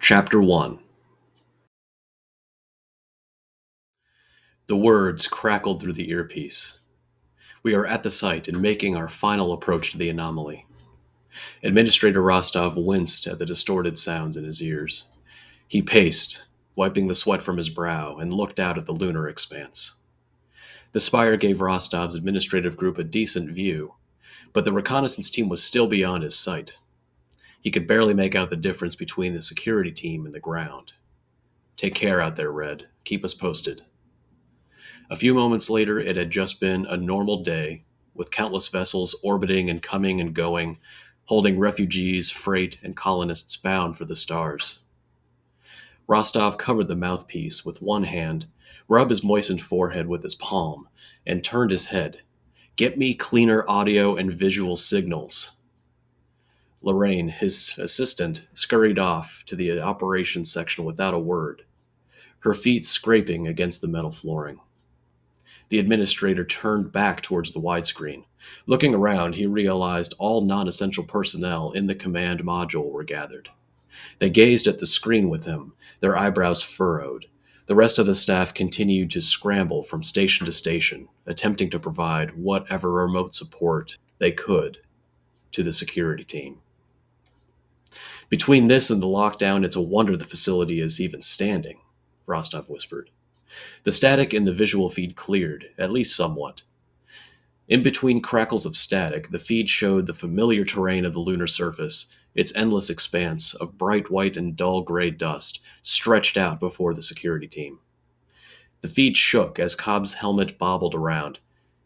Chapter 1. The words crackled through the earpiece. We are at the site and making our final approach to the anomaly. Administrator Rostov winced at the distorted sounds in his ears. He paced, wiping the sweat from his brow, and looked out at the lunar expanse. The spire gave Rostov's administrative group a decent view, but the reconnaissance team was still beyond his sight. He could barely make out the difference between the security team and the ground. Take care out there, Red. Keep us posted. A few moments later, it had just been a normal day, with countless vessels orbiting and coming and going, holding refugees, freight, and colonists bound for the stars. Rostov covered the mouthpiece with one hand, rubbed his moistened forehead with his palm, and turned his head. Get me cleaner audio and visual signals. Lorraine, his assistant, scurried off to the operations section without a word, her feet scraping against the metal flooring. The administrator turned back towards the widescreen. Looking around, he realized all non-essential personnel in the command module were gathered. They gazed at the screen with him, their eyebrows furrowed. The rest of the staff continued to scramble from station to station, attempting to provide whatever remote support they could to the security team. Between this and the lockdown, it's a wonder the facility is even standing, Rostov whispered. The static in the visual feed cleared, at least somewhat. In between crackles of static, the feed showed the familiar terrain of the lunar surface, its endless expanse of bright white and dull gray dust stretched out before the security team. The feed shook as Cobb's helmet bobbled around,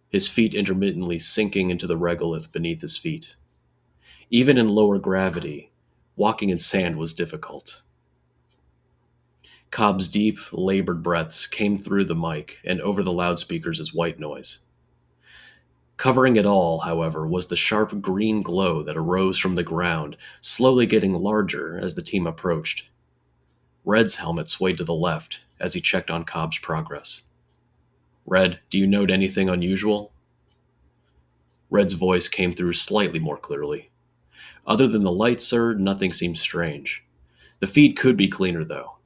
his feet intermittently sinking into the regolith beneath his feet. Even in lower gravity, walking in sand was difficult. Cobb's deep, labored breaths came through the mic and over the loudspeakers as white noise. Covering it all, however, was the sharp green glow that arose from the ground, slowly getting larger as the team approached. Red's helmet swayed to the left as he checked on Cobb's progress. Red, do you note anything unusual? Red's voice came through slightly more clearly. Other than the light, sir, nothing seems strange. The feed could be cleaner, though.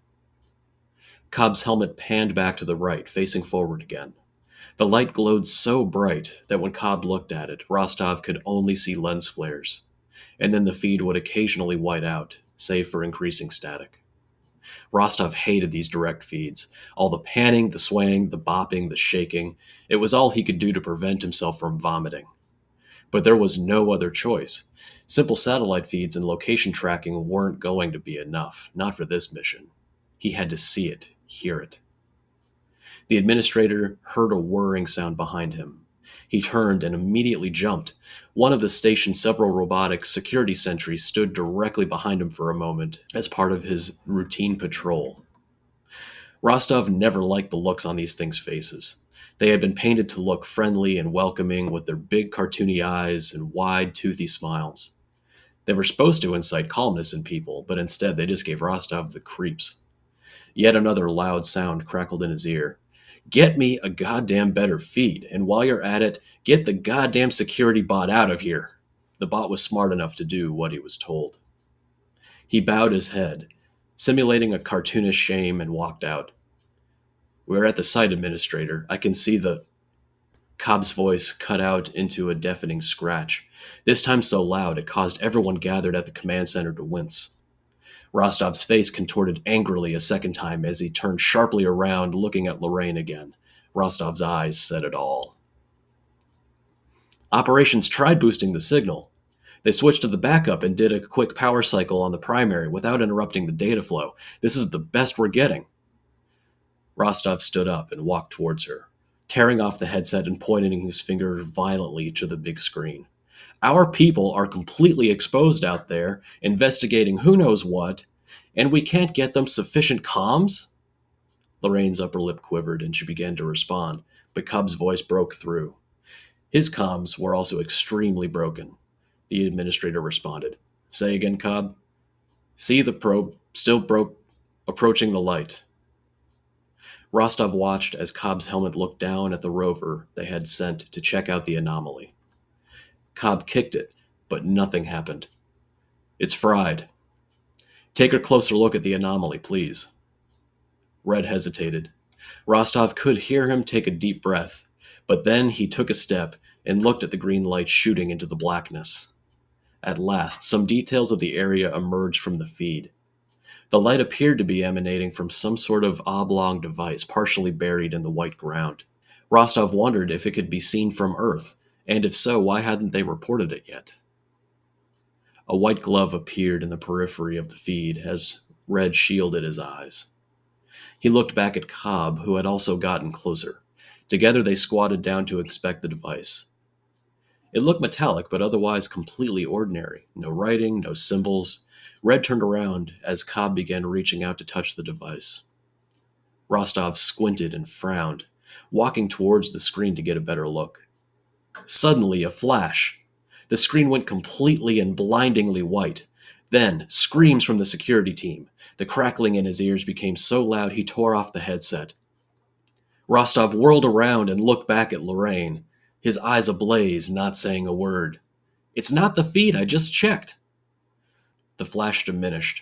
Cobb's helmet panned back to the right, facing forward again. The light glowed so bright that when Cobb looked at it, Rostov could only see lens flares, and then the feed would occasionally white out, save for increasing static. Rostov hated these direct feeds. All the panning, the swaying, the bopping, the shaking. It was all he could do to prevent himself from vomiting. But there was no other choice. Simple satellite feeds and location tracking weren't going to be enough, not for this mission. He had to see it, hear it. The administrator heard a whirring sound behind him. He turned and immediately jumped. One of the station's several robotic security sentries stood directly behind him for a moment as part of his routine patrol. Rostov never liked the looks on these things' faces. They had been painted to look friendly and welcoming with their big cartoony eyes and wide, toothy smiles. They were supposed to incite calmness in people, but instead they just gave Rostov the creeps. Yet another loud sound crackled in his ear. Get me a goddamn better feed, and while you're at it, get the goddamn security bot out of here. The bot was smart enough to do what he was told. He bowed his head, simulating a cartoonish shame, and walked out. We're at the site, Administrator. I can see the... Cobb's voice cut out into a deafening scratch, this time so loud it caused everyone gathered at the command center to wince. Rostov's face contorted angrily a second time as he turned sharply around, looking at Lorraine again. Rostov's eyes said it all. Operations tried boosting the signal. They switched to the backup and did a quick power cycle on the primary without interrupting the data flow. This is the best we're getting. Rostov stood up and walked towards her, tearing off the headset and pointing his finger violently to the big screen. Our people are completely exposed out there, investigating who knows what, and we can't get them sufficient comms? Lorraine's upper lip quivered and she began to respond, but Cobb's voice broke through. His comms were also extremely broken. The administrator responded. Say again, Cobb? See the probe, still approaching the light. Rostov watched as Cobb's helmet looked down at the rover they had sent to check out the anomaly. Cobb kicked it, but nothing happened. It's fried. Take a closer look at the anomaly, please. Red hesitated. Rostov could hear him take a deep breath, but then he took a step and looked at the green light shooting into the blackness. At last, some details of the area emerged from the feed. The light appeared to be emanating from some sort of oblong device partially buried in the white ground. Rostov wondered if it could be seen from Earth, and if so, why hadn't they reported it yet? A white glove appeared in the periphery of the feed as Red shielded his eyes. He looked back at Cobb, who had also gotten closer. Together they squatted down to inspect the device. It looked metallic, but otherwise completely ordinary. No writing, no symbols. Red turned around as Cobb began reaching out to touch the device. Rostov squinted and frowned, walking towards the screen to get a better look. Suddenly, a flash. The screen went completely and blindingly white. Then, screams from the security team. The crackling in his ears became so loud he tore off the headset. Rostov whirled around and looked back at Lorraine, his eyes ablaze, not saying a word. "It's not the feed, I just checked." The flash diminished.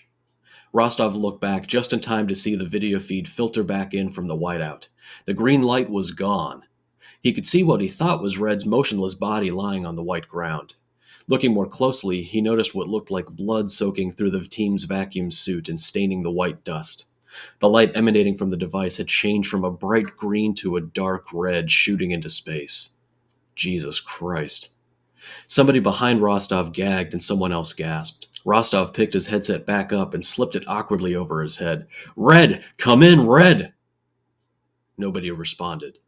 Rostov looked back just in time to see the video feed filter back in from the whiteout. The green light was gone. He could see what he thought was Red's motionless body lying on the white ground. Looking more closely, he noticed what looked like blood soaking through the team's vacuum suit and staining the white dust. The light emanating from the device had changed from a bright green to a dark red, shooting into space. Jesus Christ. Somebody behind Rostov gagged and someone else gasped. Rostov picked his headset back up and slipped it awkwardly over his head. "Red! Come in, Red!" Nobody responded,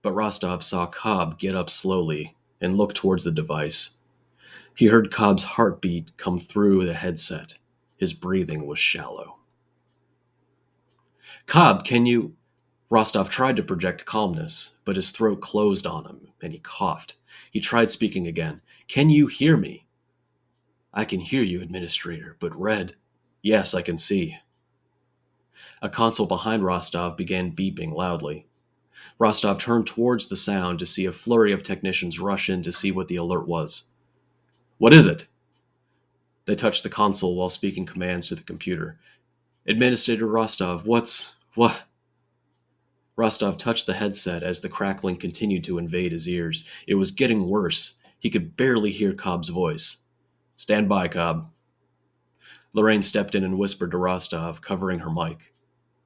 but Rostov saw Cobb get up slowly and look towards the device. He heard Cobb's heartbeat come through the headset. His breathing was shallow. "Cobb, can you..." Rostov tried to project calmness, but his throat closed on him, and he coughed. He tried speaking again. "Can you hear me?" "I can hear you, Administrator, but Red..." "Yes, I can see." A console behind Rostov began beeping loudly. Rostov turned towards the sound to see a flurry of technicians rush in to see what the alert was. "What is it?" They touched the console while speaking commands to the computer. "Administrator Rostov, what?" Rostov touched the headset as the crackling continued to invade his ears. It was getting worse. He could barely hear Cobb's voice. "Stand by, Cobb." Lorraine stepped in and whispered to Rostov, covering her mic.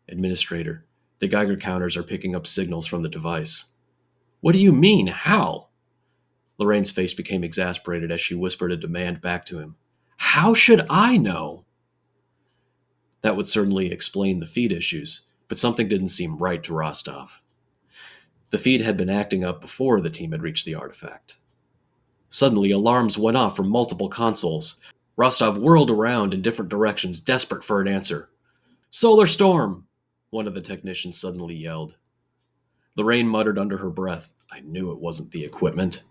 "Administrator, the Geiger counters are picking up signals from the device." "What do you mean? How?" Lorraine's face became exasperated as she whispered a demand back to him. "How should I know?" That would certainly explain the feed issues, but something didn't seem right to Rostov. The feed had been acting up before the team had reached the artifact. Suddenly, alarms went off from multiple consoles. Rostov whirled around in different directions, desperate for an answer. "Solar storm!" one of the technicians suddenly yelled. Lorraine muttered under her breath, "I knew it wasn't the equipment."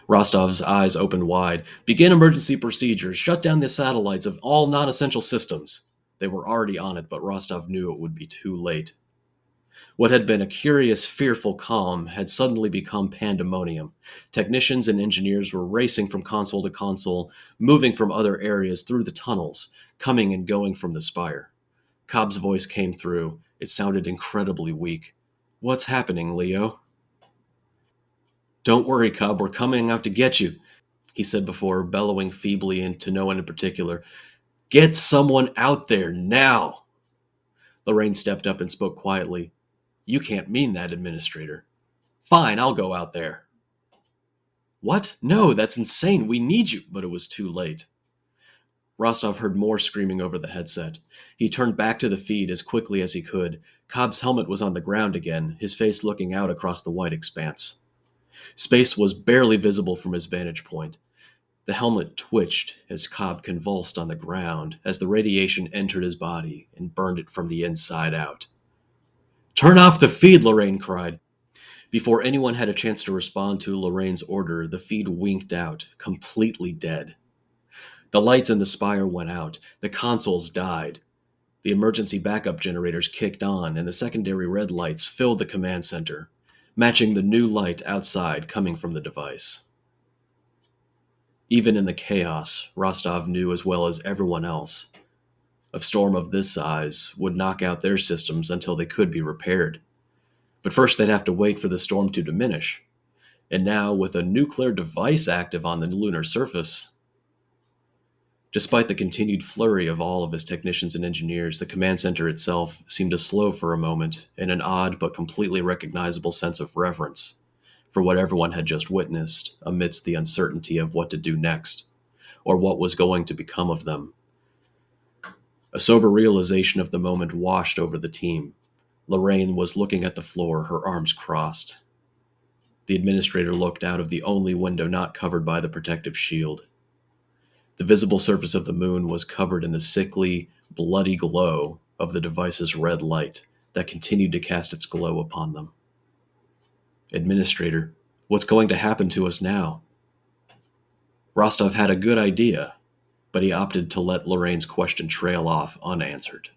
Rostov's eyes opened wide. "Begin emergency procedures. Shut down the satellites of all non-essential systems." They were already on it, but Rostov knew it would be too late. What had been a curious, fearful calm had suddenly become pandemonium. Technicians and engineers were racing from console to console, moving from other areas through the tunnels, coming and going from the spire. Cobb's voice came through. It sounded incredibly weak. "What's happening, Leo?" "Don't worry, Cobb, we're coming out to get you," he said before, bellowing feebly and to no one in particular. "Get someone out there, now!" Lorraine stepped up and spoke quietly. "You can't mean that, Administrator." "Fine, I'll go out there." "What? No, that's insane. We need you." But it was too late. Rostov heard more screaming over the headset. He turned back to the feed as quickly as he could. Cobb's helmet was on the ground again, his face looking out across the white expanse. Space was barely visible from his vantage point. The helmet twitched as Cobb convulsed on the ground as the radiation entered his body and burned it from the inside out. "Turn off the feed!" Lorraine cried. Before anyone had a chance to respond to Lorraine's order, the feed winked out, completely dead. The lights in the spire went out. The consoles died. The emergency backup generators kicked on, and the secondary red lights filled the command center, matching the new light outside coming from the device. Even in the chaos, Rostov knew as well as everyone else, A storm of this size would knock out their systems until they could be repaired. But first, they'd have to wait for the storm to diminish. And now, with a nuclear device active on the lunar surface, despite the continued flurry of all of his technicians and engineers, the command center itself seemed to slow for a moment in an odd but completely recognizable sense of reverence for what everyone had just witnessed amidst the uncertainty of what to do next, or what was going to become of them. A sober realization of the moment washed over the team. Lorraine was looking at the floor, her arms crossed. The administrator looked out of the only window not covered by the protective shield. The visible surface of the moon was covered in the sickly, bloody glow of the device's red light that continued to cast its glow upon them. Administrator, what's going to happen to us now? Rostov had a good idea, but he opted to let Lorraine's question trail off unanswered.